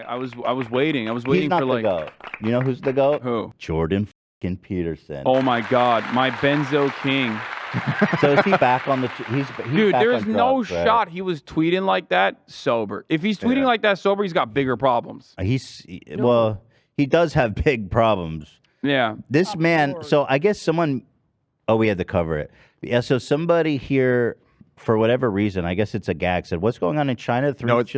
I was waiting. I was He's waiting not for the like GOAT. You know who's the GOAT? who? Jordan fucking Peterson. Oh my God, my Benzo King. So is he back on the? He's Dude, back there's on no drugs, right? shot he was tweeting like that sober. If he's tweeting like that sober, he's got bigger problems. Well, he does have big problems. Yeah. This man. So I guess someone. Oh, we had to cover it. Yeah. So somebody here, for whatever reason, I guess it's a gag, said, "What's going on in China?" No, it's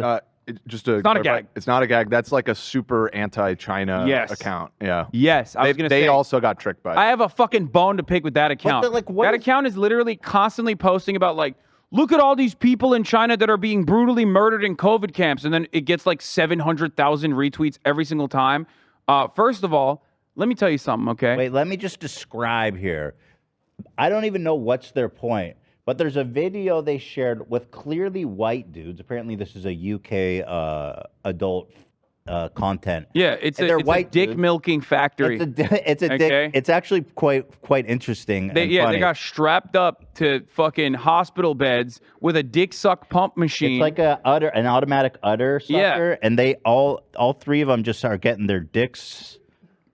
just a. It's not a gag. It's not a gag. That's like a super anti-China account. Yeah. Yes, I was gonna say. They also got tricked by it. I have a fucking bone to pick with that account. That account is literally constantly posting about like, look at all these people in China that are being brutally murdered in COVID camps, and then it gets like 700,000 retweets every single time. First of all, let me tell you something, okay? Wait, let me just describe here. I don't even know what's their point, but there's a video they shared with clearly white dudes. Apparently, this is a UK adult content. Yeah, it's And they're a white dick dudes. milking factory. It's a okay? dick. It's actually quite interesting. And They funny. got strapped up to fucking hospital beds with a dick suck pump machine. It's like an automatic udder sucker, and they all three of them just are getting their dicks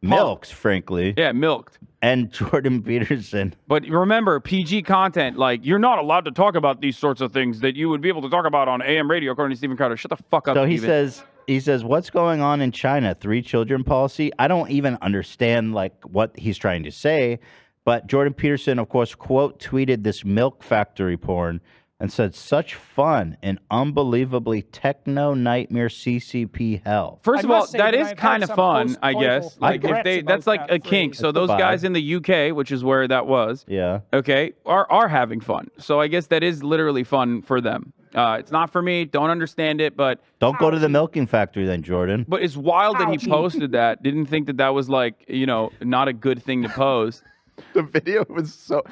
milked, frankly. Yeah, milked. And Jordan Peterson. But remember, PG content, like, you're not allowed to talk about these sorts of things that you would be able to talk about on AM radio, according to Stephen Crowder. Shut the fuck up, So Steven. he says, what's going on in China? 3 children policy? I don't even understand, like, what he's trying to say. But Jordan Peterson, of course, quote tweeted this milk factory porn and said, such fun and unbelievably techno nightmare CCP hell. First of all, that is kind of fun, I guess. Like, if that's like a kink. So those guys in the UK, which is where that was, okay, are having fun. So I guess that is literally fun for them. It's not for me. Don't understand it, but don't go to the milking factory then, Jordan. But it's wild that he posted that. Didn't think that was like, not a good thing to post. The video was so.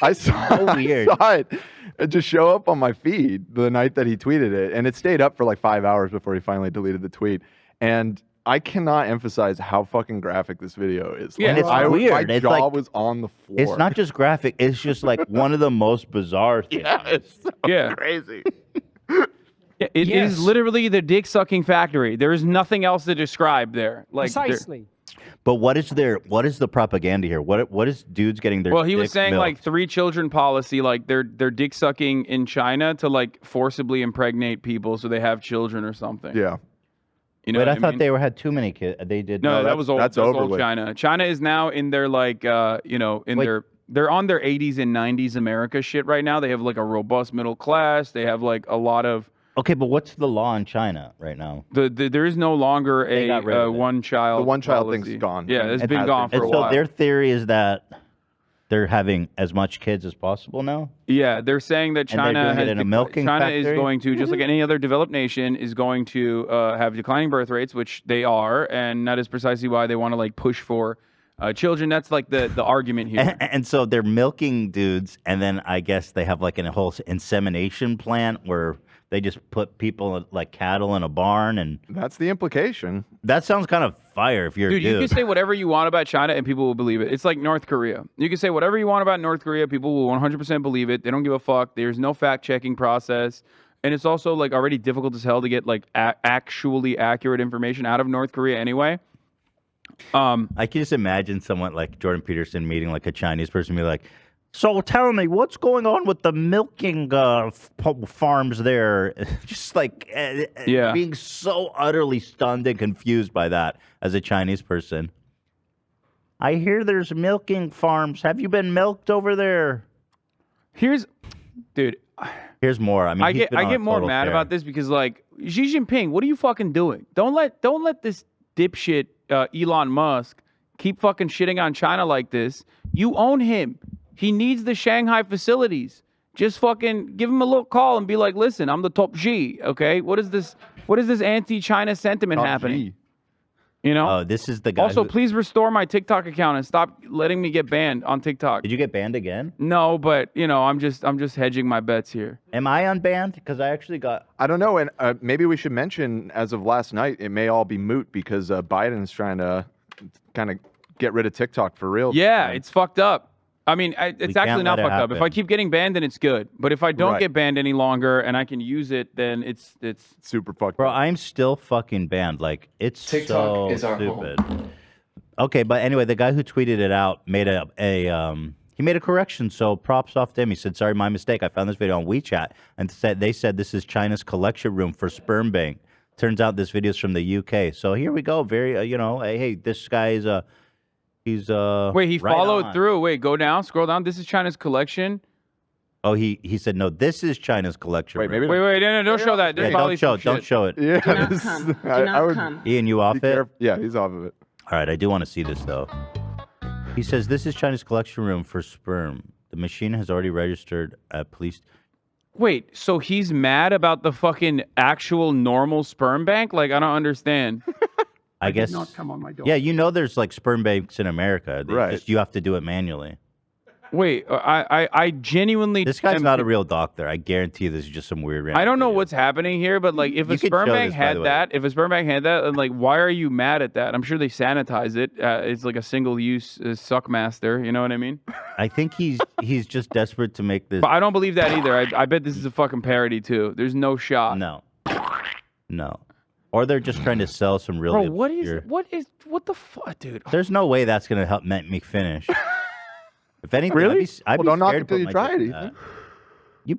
I saw weird. I saw it just show up on my feed the night that he tweeted it, and it stayed up for like 5 hours before he finally deleted the tweet. And I cannot emphasize how fucking graphic this video is. Yeah, it's weird. My It's jaw like- was on the floor. It's not just graphic. It's just like one of the most bizarre things. Yeah, it's so crazy. Yeah, it is literally the dick sucking factory. There is nothing else to describe there. Like Precisely. But what is the propaganda here? What is dudes getting their Well, he was dicks saying milked? like 3 children policy, like they're dick sucking in China to like forcibly impregnate people so they have children or something. Yeah. You know Wait, what I thought mean? they had too many kids. They did. No, that was old. that's That's over old with. China. China is now in their like they're on their 80s and 90s America shit right now. They have like a robust middle class. They have like a lot of. Okay, but what's the law in China right now? There is no longer They got rid a of it. one child. The one child policy. thing's gone. Yeah, it's It been has gone been for a And so while. their theory is that they're having as much kids as possible now. Yeah, they're saying that And they're China doing it in a milking China is factory? going to, just like any other developed nation, is going to have declining birth rates, which they are, and that is precisely why they want to like push for children. That's like the argument here. And so they're milking dudes, and then I guess they have like a whole insemination plant where they just put people like cattle in a barn, and That's the implication. that sounds kind of fire if you're Dude, a dude. you can say whatever you want about China and people will believe it. It's like North Korea. You can say whatever you want about North Korea, people will 100% believe it. They don't give a fuck. There's no fact-checking process. And it's also like already difficult as hell to get like actually accurate information out of North Korea anyway. I can just imagine someone like Jordan Peterson meeting like a Chinese person and be like, so tell me, what's going on with the milking farms there? Just like being so utterly stunned and confused by that as a Chinese person. I hear there's milking farms. Have you been milked over there? Here's more. I mean, I he's been on get a more total mad tear. about this because like Xi Jinping, what are you fucking doing? Don't let this dipshit Elon Musk keep fucking shitting on China like this. You own him. He needs the Shanghai facilities. Just fucking give him a little call and be like, listen, I'm the top G, okay? What is this anti-China sentiment Top happening? G. You know? Oh, this is the guy. Also, please restore my TikTok account and stop letting me get banned on TikTok. Did you get banned again? No, but I'm just hedging my bets here. Am I unbanned? Because I actually got. I don't know, and maybe we should mention, as of last night, it may all be moot because Biden's trying to kind of get rid of TikTok for real. Yeah, it's fucked up. I mean, it's actually not fucked up. If I keep getting banned, then it's good. But if I don't get banned any longer and I can use it, then it's super fucked Bro, up. I'm still fucking banned. Like, it's TikTok so is our stupid. home. Okay, but anyway, the guy who tweeted it out made he made a correction. So props off to him. He said, "Sorry, my mistake. I found this video on WeChat and they said this is China's collection room for sperm bank. Turns out this video is from the UK. So here we go. Very, hey, this guy is he's Wait, he right followed on. through. Wait, go down, scroll down. This is China's collection. Oh, he said no. This is China's collection. Wait, room. maybe. Wait, no, don't show that. There's Yeah, probably don't show it. Yeah, Do not come. Do not come. Ian, you off it? Yeah, he's off of it. All right, I do want to see this though. He says this is China's collection room for sperm. The machine has already registered at police. Wait, so he's mad about the fucking actual normal sperm bank? Like, I don't understand. I guess. Did not come on my door. Yeah, there's like sperm banks in America. Right. Just, you have to do it manually. Wait, I genuinely. This guy's not a real doctor. I guarantee this is just some weird. I don't know video. what's happening here, but like, if You a could sperm show bank this, by had the way. that, then like, why are you mad at that? I'm sure they sanitize it. It's like a single-use suckmaster. You know what I mean? I think he's just desperate to make this. But I don't believe that either. I bet this is a fucking parody too. There's no shot. No. Or they're just trying to sell some really. Bro, obscure- what the fuck, dude? There's no way that's gonna help make me finish. If anything, Really? I'd be Well, don't knock scared it till to you put try my it, dick in Ethan.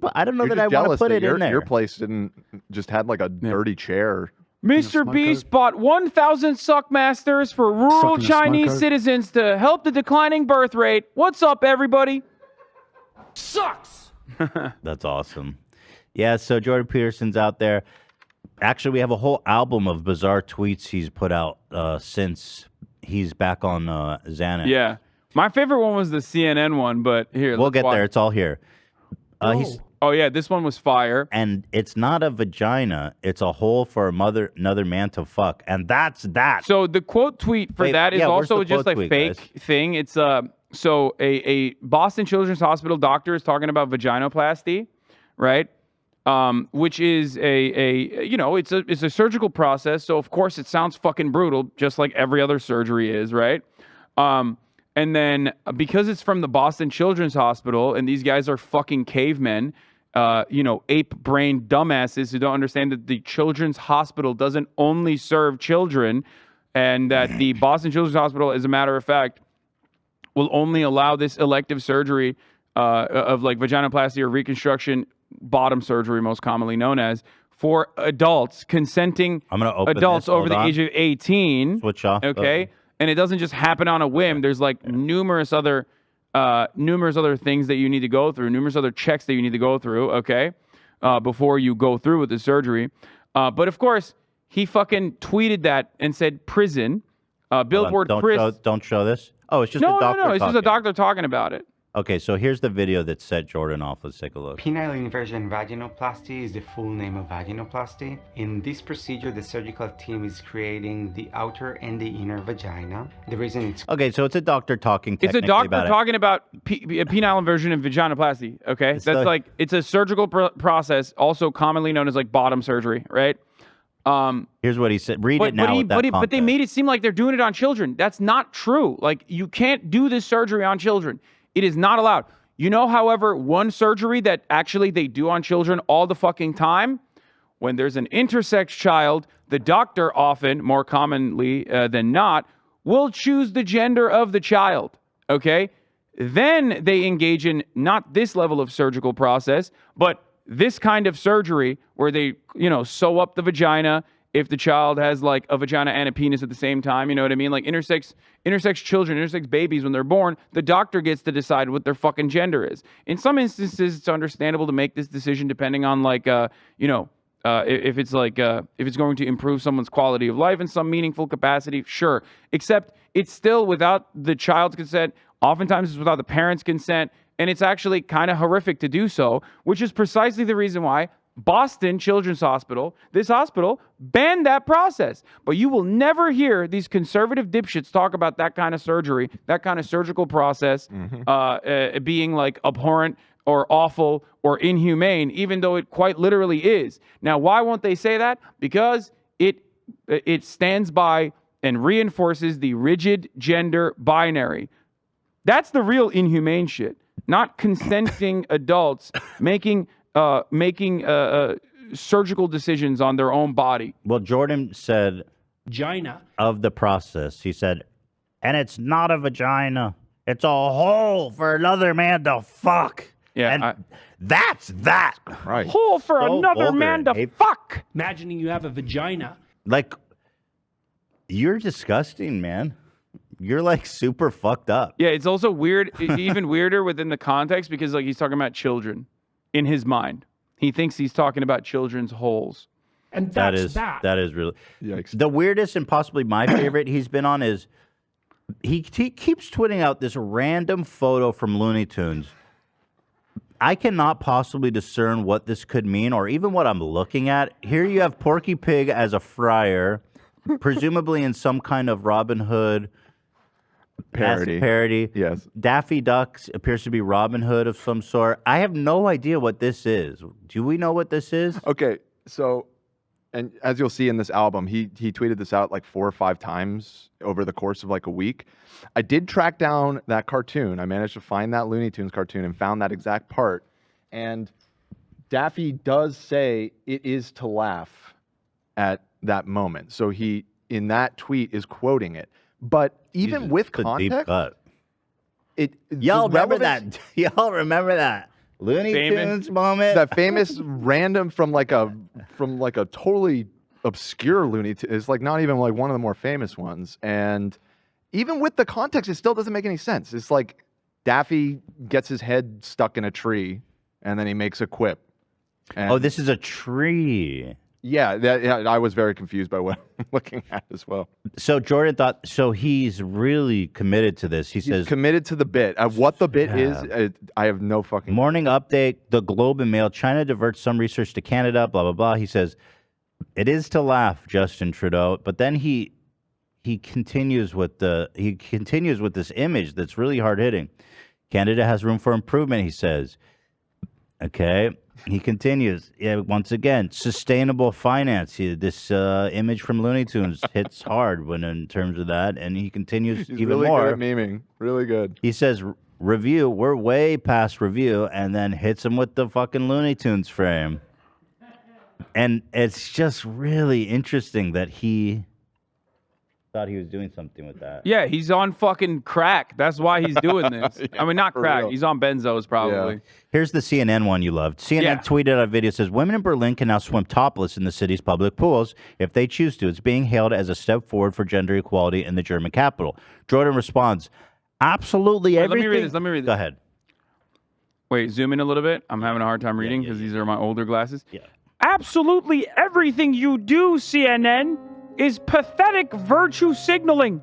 that. I don't know You're that I just want to jealous put that it your, in there. Your place didn't just had like a dirty chair. Mr. Beast bought 1,000 Suckmasters for rural Sucking a Chinese smoker. citizens to help the declining birth rate. What's up, everybody? Sucks. That's awesome. Yeah, so Jordan Peterson's out there. Actually, we have a whole album of bizarre tweets he's put out since he's back on Xanax. Yeah. My favorite one was the CNN one, but here, We'll let's get watch. there. It's all here. Oh, yeah, this one was fire. And it's not a vagina. It's a hole for another man to fuck. And that's that. So the quote tweet for Wait, that is yeah, where's also the just quote a tweet, fake guys? thing. It's so a Boston Children's Hospital doctor is talking about vaginoplasty, right? Which is it's a surgical process. So of course it sounds fucking brutal, just like every other surgery is, right? And then because it's from the Boston Children's Hospital and these guys are fucking cavemen, ape-brained dumbasses who don't understand that the Children's Hospital doesn't only serve children, and that the Boston Children's Hospital, as a matter of fact, will only allow this elective surgery of like vaginoplasty or reconstruction, bottom surgery, most commonly known as, for adults, consenting I'm gonna open adults this. over Hold the on. age of 18. Switch off. Okay. And it doesn't just happen on a whim. There's like numerous other things that you need to go through, numerous other checks that you need to go through, okay, before you go through with the surgery. But of course, he fucking tweeted that and said prison. Billboard Don't show this. Oh, it's just a doctor. No. It's just a talking. doctor talking about it. Okay, so here's the video that set Jordan off. Let's take a look. Penile inversion vaginoplasty is the full name of vaginoplasty. In this procedure, the surgical team is creating the outer and the inner vagina. The reason it's Okay, so it's a doctor talking. It's a technically doctor about it. talking about penile inversion and vaginoplasty. Okay, it's a surgical process, also commonly known as like bottom surgery, right? Here's what he said. Read it now. But they made it seem like they're doing it on children. That's not true. Like, you can't do this surgery on children. It is not allowed. You know, however, one surgery that actually they do on children all the fucking time, when there's an intersex child, the doctor often, more commonly than not, will choose the gender of the child. Okay? Then they engage in not this level of surgical process, but this kind of surgery where they, sew up the vagina if the child has like a vagina and a penis at the same time, you know what I mean? Like intersex children, intersex babies, when they're born, the doctor gets to decide what their fucking gender is. In some instances, it's understandable to make this decision depending on like, if it's going to improve someone's quality of life in some meaningful capacity, sure. Except it's still without the child's consent. Oftentimes it's without the parents' consent. And it's actually kind of horrific to do so, which is precisely the reason why Boston Children's Hospital, this hospital, banned that process. But you will never hear these conservative dipshits talk about that kind of surgery, that kind of surgical process being like abhorrent or awful or inhumane, even though it quite literally is. Now, why won't they say that? Because it stands by and reinforces the rigid gender binary. That's the real inhumane shit. Not consenting adults making surgical decisions on their own body. Well, Jordan said vagina of the process. He said, and it's not a vagina. It's a hole for another man to fuck. Yeah, and that's that. Right. Hole for So another vulgar. man to fuck. Imagining you have a vagina. Like, you're disgusting, man. You're like super fucked up. Yeah, it's also weird, even weirder within the context because like he's talking about children in his mind. He thinks he's talking about children's holes. And that's that. That is really... Yikes. The weirdest and possibly my favorite he's been on is he keeps tweeting out this random photo from Looney Tunes. I cannot possibly discern what this could mean or even what I'm looking at. Here you have Porky Pig as a friar, presumably in some kind of Robin Hood parody. Yes. Daffy Duck appears to be Robin Hood of some sort. I have no idea what this is. Do we know what this is? Okay, so, and as you'll see in this album, he tweeted this out like 4 or 5 times over the course of like a week. I did track down that cartoon. I managed to find that Looney Tunes cartoon and found that exact part. And Daffy does say it is to laugh at that moment. So he, in that tweet, is quoting it. But even with Deep context, cut. y'all remember that? Y'all remember that Looney Tunes moment? That famous random from like a totally obscure Looney Tunes. It's like not even like one of the more famous ones. And even with the context, it still doesn't make any sense. It's like Daffy gets his head stuck in a tree, and then he makes a quip. And this is a tree. Yeah, I was very confused by what I'm looking at as well. So Jordan thought, so he's really committed to this. He's says, committed to the bit. What the bit is, I have no fucking... Morning update, the Globe and Mail, China diverts some research to Canada, blah, blah, blah. He says, it is to laugh, Justin Trudeau. But then he continues with this image that's really hard-hitting. Canada has room for improvement, he says. Okay. He continues, once again, sustainable finance. This image from Looney Tunes hits hard in terms of that, and he continues He's even really more. good at memeing. Really good. He says, review, we're way past review, and then hits him with the fucking Looney Tunes frame. And it's just really interesting that he thought he was doing something with that. Yeah, he's on fucking crack. That's why he's doing this. I mean, not crack. real. He's on benzos probably. Yeah. Here's the CNN one you loved. CNN tweeted out a video that says, women in Berlin can now swim topless in the city's public pools if they choose to. It's being hailed as a step forward for gender equality in the German capital. Jordan responds, absolutely everything. Let me read this. Go ahead. Wait, zoom in a little bit. I'm having a hard time reading because these are my older glasses. Yeah. Absolutely everything you do, CNN, is pathetic virtue signaling.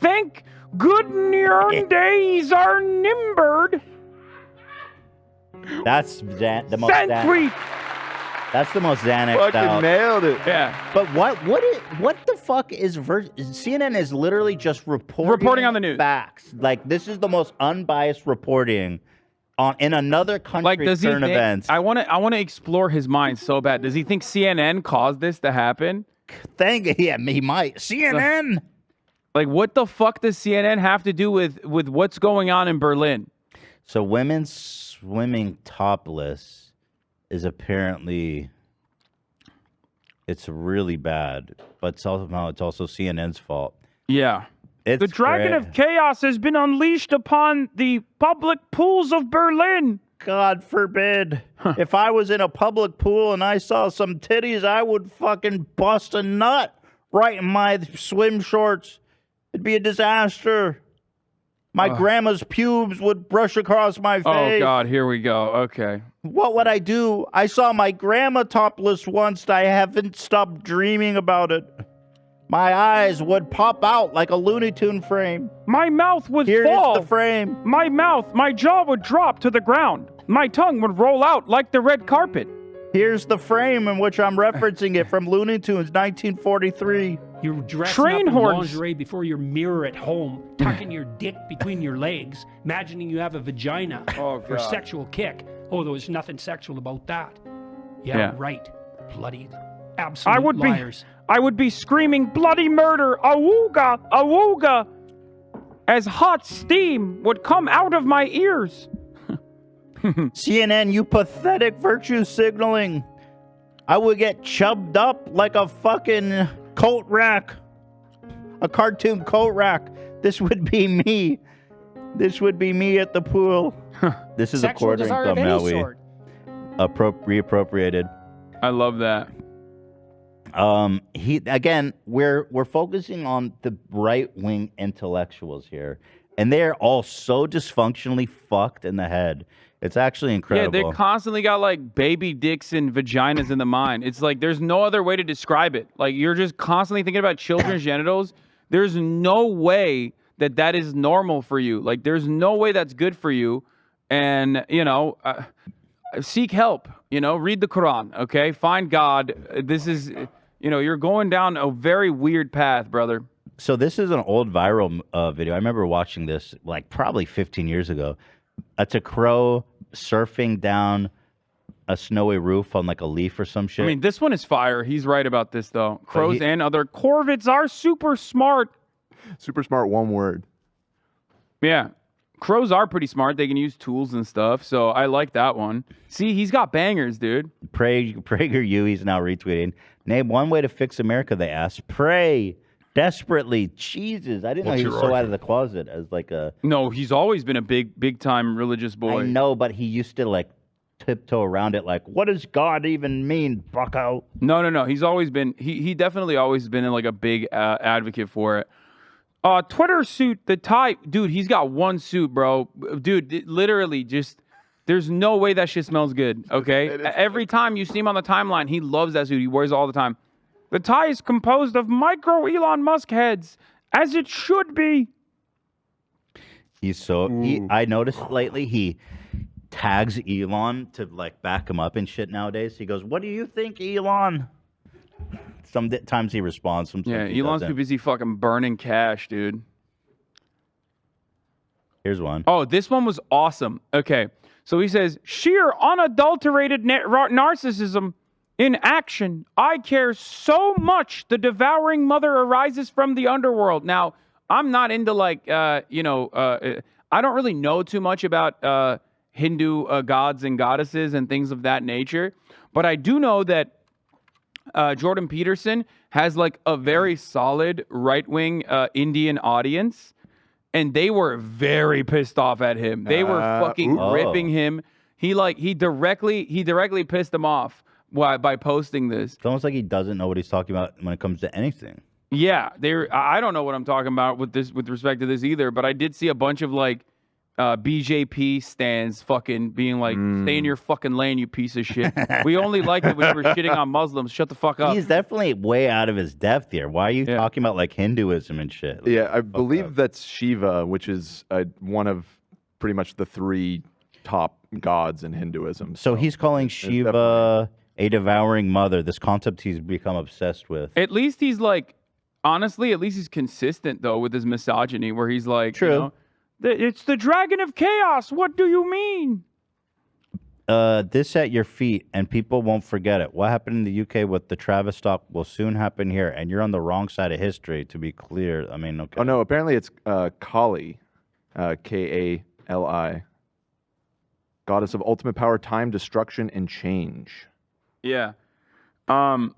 Thank good your days are numbered. That's the most That's the most Xanaxed Fucking out. nailed it. Yeah. But what the fuck is CNN is literally just reporting on the news. Facts. Like this is the most unbiased reporting in another country's Like, does he current think, events. I want to explore his mind so bad. Does he think CNN caused this to happen? He might. CNN. Like, what the fuck does CNN have to do with what's going on in Berlin? So women swimming topless is apparently it's really bad, but it's also CNN's fault. Yeah. It's the dragon of chaos has been unleashed upon the public pools of Berlin. God forbid. If I was in a public pool and I saw some titties, I would fucking bust a nut right in my swim shorts. It'd be a disaster. My grandma's pubes would brush across my face. Oh, God, here we go. Okay. What would I do? I saw my grandma topless once. I haven't stopped dreaming about it. My eyes would pop out like a Looney Tune frame. My mouth would Here fall. is the frame. My jaw would drop to the ground. My tongue would roll out like the red carpet. Here's the frame in which I'm referencing it from Looney Tunes, 1943. You're dressing Train up in horns. lingerie before your mirror at home, tucking your dick between your legs, imagining you have a vagina for a sexual kick. Oh, there was nothing sexual about that. Yeah. Right. Bloody absolute liars. I would be screaming bloody murder, awooga, awooga. as hot steam would come out of my ears. CNN, you pathetic virtue signaling. I would get chubbed up like a fucking coat rack. A cartoon coat rack. This would be me. This would be me at the pool. This is Sexual according desire to of any Maui. sort. Reappropriated. I love that. We're focusing on the right-wing intellectuals here, and they're all so dysfunctionally fucked in the head. It's actually incredible. Yeah, they constantly got like baby dicks and vaginas in the mind. It's like there's no other way to describe it. Like you're just constantly thinking about children's genitals. There's no way that is normal for you. Like there's no way that's good for you. And seek help. Read the Quran. Okay, find God. This is, you're going down a very weird path, brother. So this is an old viral video. I remember watching this like probably 15 years ago. It's a crow surfing down a snowy roof on like a leaf or some shit. I mean, this one is fire. He's right about this, though. Crows and other corvids are super smart. Super smart, one word. Yeah. Crows are pretty smart. They can use tools and stuff. So I like that one. See, he's got bangers, dude. PragerU, he's now retweeting. Name one way to fix America, they asked. Pray. Desperately. Jesus. I didn't know he was so out of the closet as like a... No, he's always been a big time religious boy. I know, but he used to like tiptoe around it like, what does God even mean, bucko? No. He's always been... He definitely always been like a big advocate for it. Twitter suit, the tie... Dude, he's got one suit, bro. Dude, literally just... There's no way that shit smells good, okay? Every time you see him on the timeline, he loves that suit. He wears it all the time. The tie is composed of micro Elon Musk heads, as it should be. He's so... I noticed lately he tags Elon to like back him up and shit nowadays. He goes, what do you think, Elon? Sometimes he responds. Sometimes he Elon's doesn't. too busy fucking burning cash, dude. Here's one. Oh, this one was awesome. Okay, so he says, sheer unadulterated narcissism in action. I care so much the devouring mother arises from the underworld. Now, I'm not into like, I don't really know too much about Hindu gods and goddesses and things of that nature. But I do know that Jordan Peterson has like a very solid right-wing Indian audience. And they were very pissed off at him. They were fucking ripping him. He directly pissed them off by posting this. It's almost like he doesn't know what he's talking about when it comes to anything. Yeah, I don't know what I'm talking about with respect to this either, but I did see a bunch of like BJP stands fucking being like, stay in your fucking lane, you piece of shit. We only like it when you were shitting on Muslims. Shut the fuck up. He's definitely way out of his depth here. Why are you talking about like Hinduism and shit? Like, yeah, I believe that's Shiva, which is one of pretty much the three top gods in Hinduism. So he's calling Shiva a devouring mother, this concept he's become obsessed with. At least he's like, honestly, at least he's consistent though with his misogyny, where he's like, true. It's the dragon of chaos. What do you mean? This at your feet, and people won't forget it. What happened in the UK with the Travis stock will soon happen here, and you're on the wrong side of history, to be clear. I mean, okay. Oh, no, apparently it's Kali, Kali. Goddess of ultimate power, time, destruction, and change. Yeah.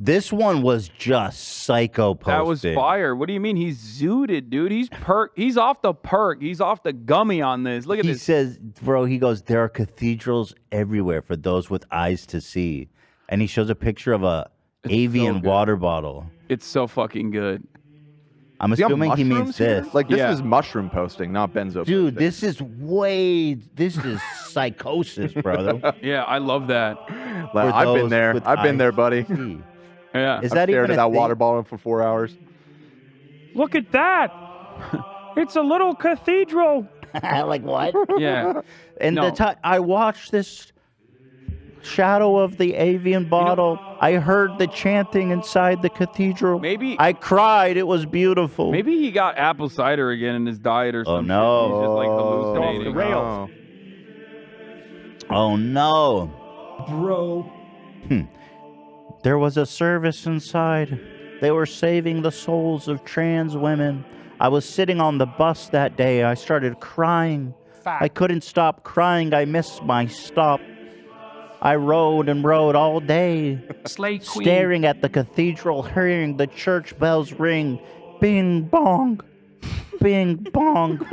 This one was just psycho posted. That was fire. What do you mean? He's zooted, dude. He's off the perk. He's off the gummy on this. Look at this. He says, bro, he goes, there are cathedrals everywhere for those with eyes to see. And he shows a picture of a avian water bottle. It's so fucking good. I'm assuming he means this. Like, this is mushroom posting, not benzo Dude, posting. this is psychosis, brother. Yeah, I love that. I've been there. I've been there, buddy. Yeah. Is that stared even at that water bottle for 4 hours. Look at that. It's a little cathedral. Like what? Yeah. And I watched this shadow of the avian bottle. I heard the chanting inside the cathedral. Maybe I cried. It was beautiful. Maybe he got apple cider again in his diet or something. Oh no! He's just like hallucinating. Off the rails. Oh no, bro. There was a service inside. They were saving the souls of trans women. I was sitting on the bus that day. I started crying. I couldn't stop crying. I missed my stop. I rode and rode all day, staring at the cathedral, hearing the church bells ring. Bing bong, bing bong,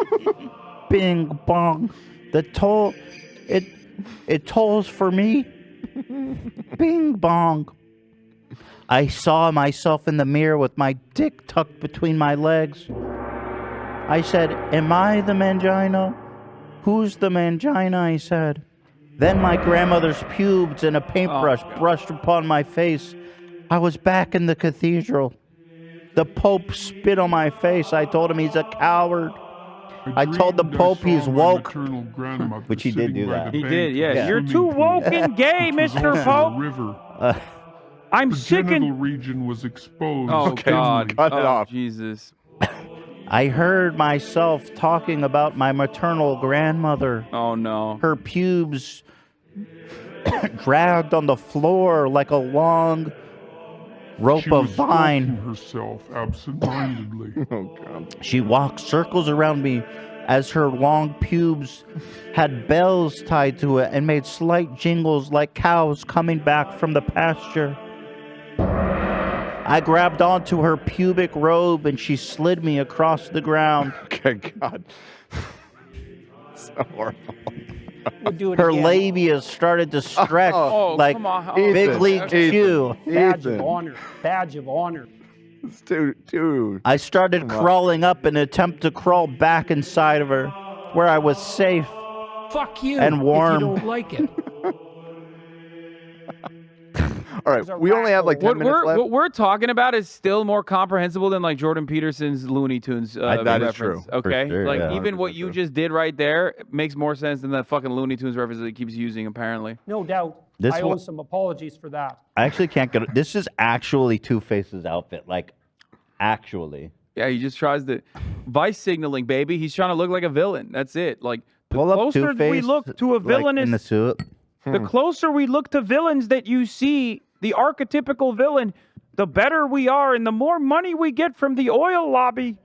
bing bong. The toll, it tolls for me. Bing bong. I saw myself in the mirror with my dick tucked between my legs. I said, am I the mangina? Who's the mangina? I said. Then my grandmother's pubes and a paintbrush brushed upon my face. I was back in the cathedral. The Pope spit on my face. I told him he's a coward. I told the Pope he's woke. Which he did do that. He did, yeah. You're too woke and gay, Mr. Pope. I'm sick and... The region was exposed. Oh, God. Cut it off. Jesus. I heard myself talking about my maternal grandmother. Oh, no. Her pubes dragged on the floor like a long rope of vine. Herself absent-mindedly. Oh, God. She walked circles around me as her long pubes had bells tied to it and made slight jingles like cows coming back from the pasture. I grabbed onto her pubic robe and she slid me across the ground. Okay, God. So horrible. We'll do it Her again. labia started to stretch like come on. Big League Chew. Badge of honor. Badge of honor. Dude. I started crawling up in an attempt to crawl back inside of her, where I was safe. Fuck you. And warm. If you don't like it. All right, we only have like 10 minutes left. What we're talking about is still more comprehensible than like Jordan Peterson's Looney Tunes that reference. is true. Okay, For sure, like yeah. even what you just did right there makes more sense than that fucking Looney Tunes reference that he keeps using. Apparently, No doubt. This I wa- owe some apologies for that. I actually can't get it. This is actually Two-Face's outfit. Like, actually. yeah, he just tries to vice signaling, baby. He's trying to look like a villain. That's it. Like the Pull up closer Two-Face, we look to a like, villainous, in the suit. the closer we look to villains that you see, the archetypical villain, the better we are, and the more money we get from the oil lobby.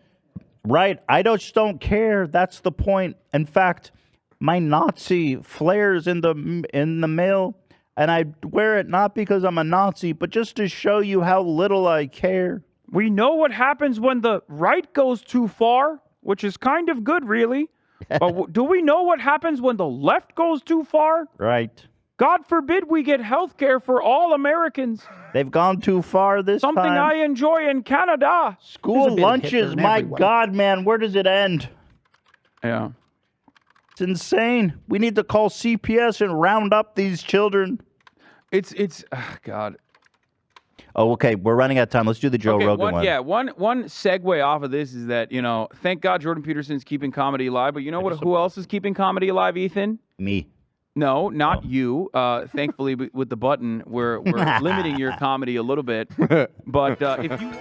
Right. I just don't care. That's the point. In fact, my Nazi flares in the mail, and I wear it not because I'm a Nazi, but just to show you how little I care. We know what happens when the right goes too far, which is kind of good, really. But do we know what happens when the left goes too far? Right. God forbid we get health care for all Americans. They've gone too far this Something time. I enjoy in Canada. School There's a bit of lunches, Hitler in my everyone. God, man, where does it end? Yeah. It's insane. We need to call CPS and round up these children. It's God. Oh, okay. We're running out of time. Let's do the Joe Rogan one. Yeah, one segue off of this is that, thank God Jordan Peterson's keeping comedy alive, but you know what? Who else is keeping comedy alive, Ethan? Me. No, not you. Thankfully, with the button, we're limiting your comedy a little bit. But if you...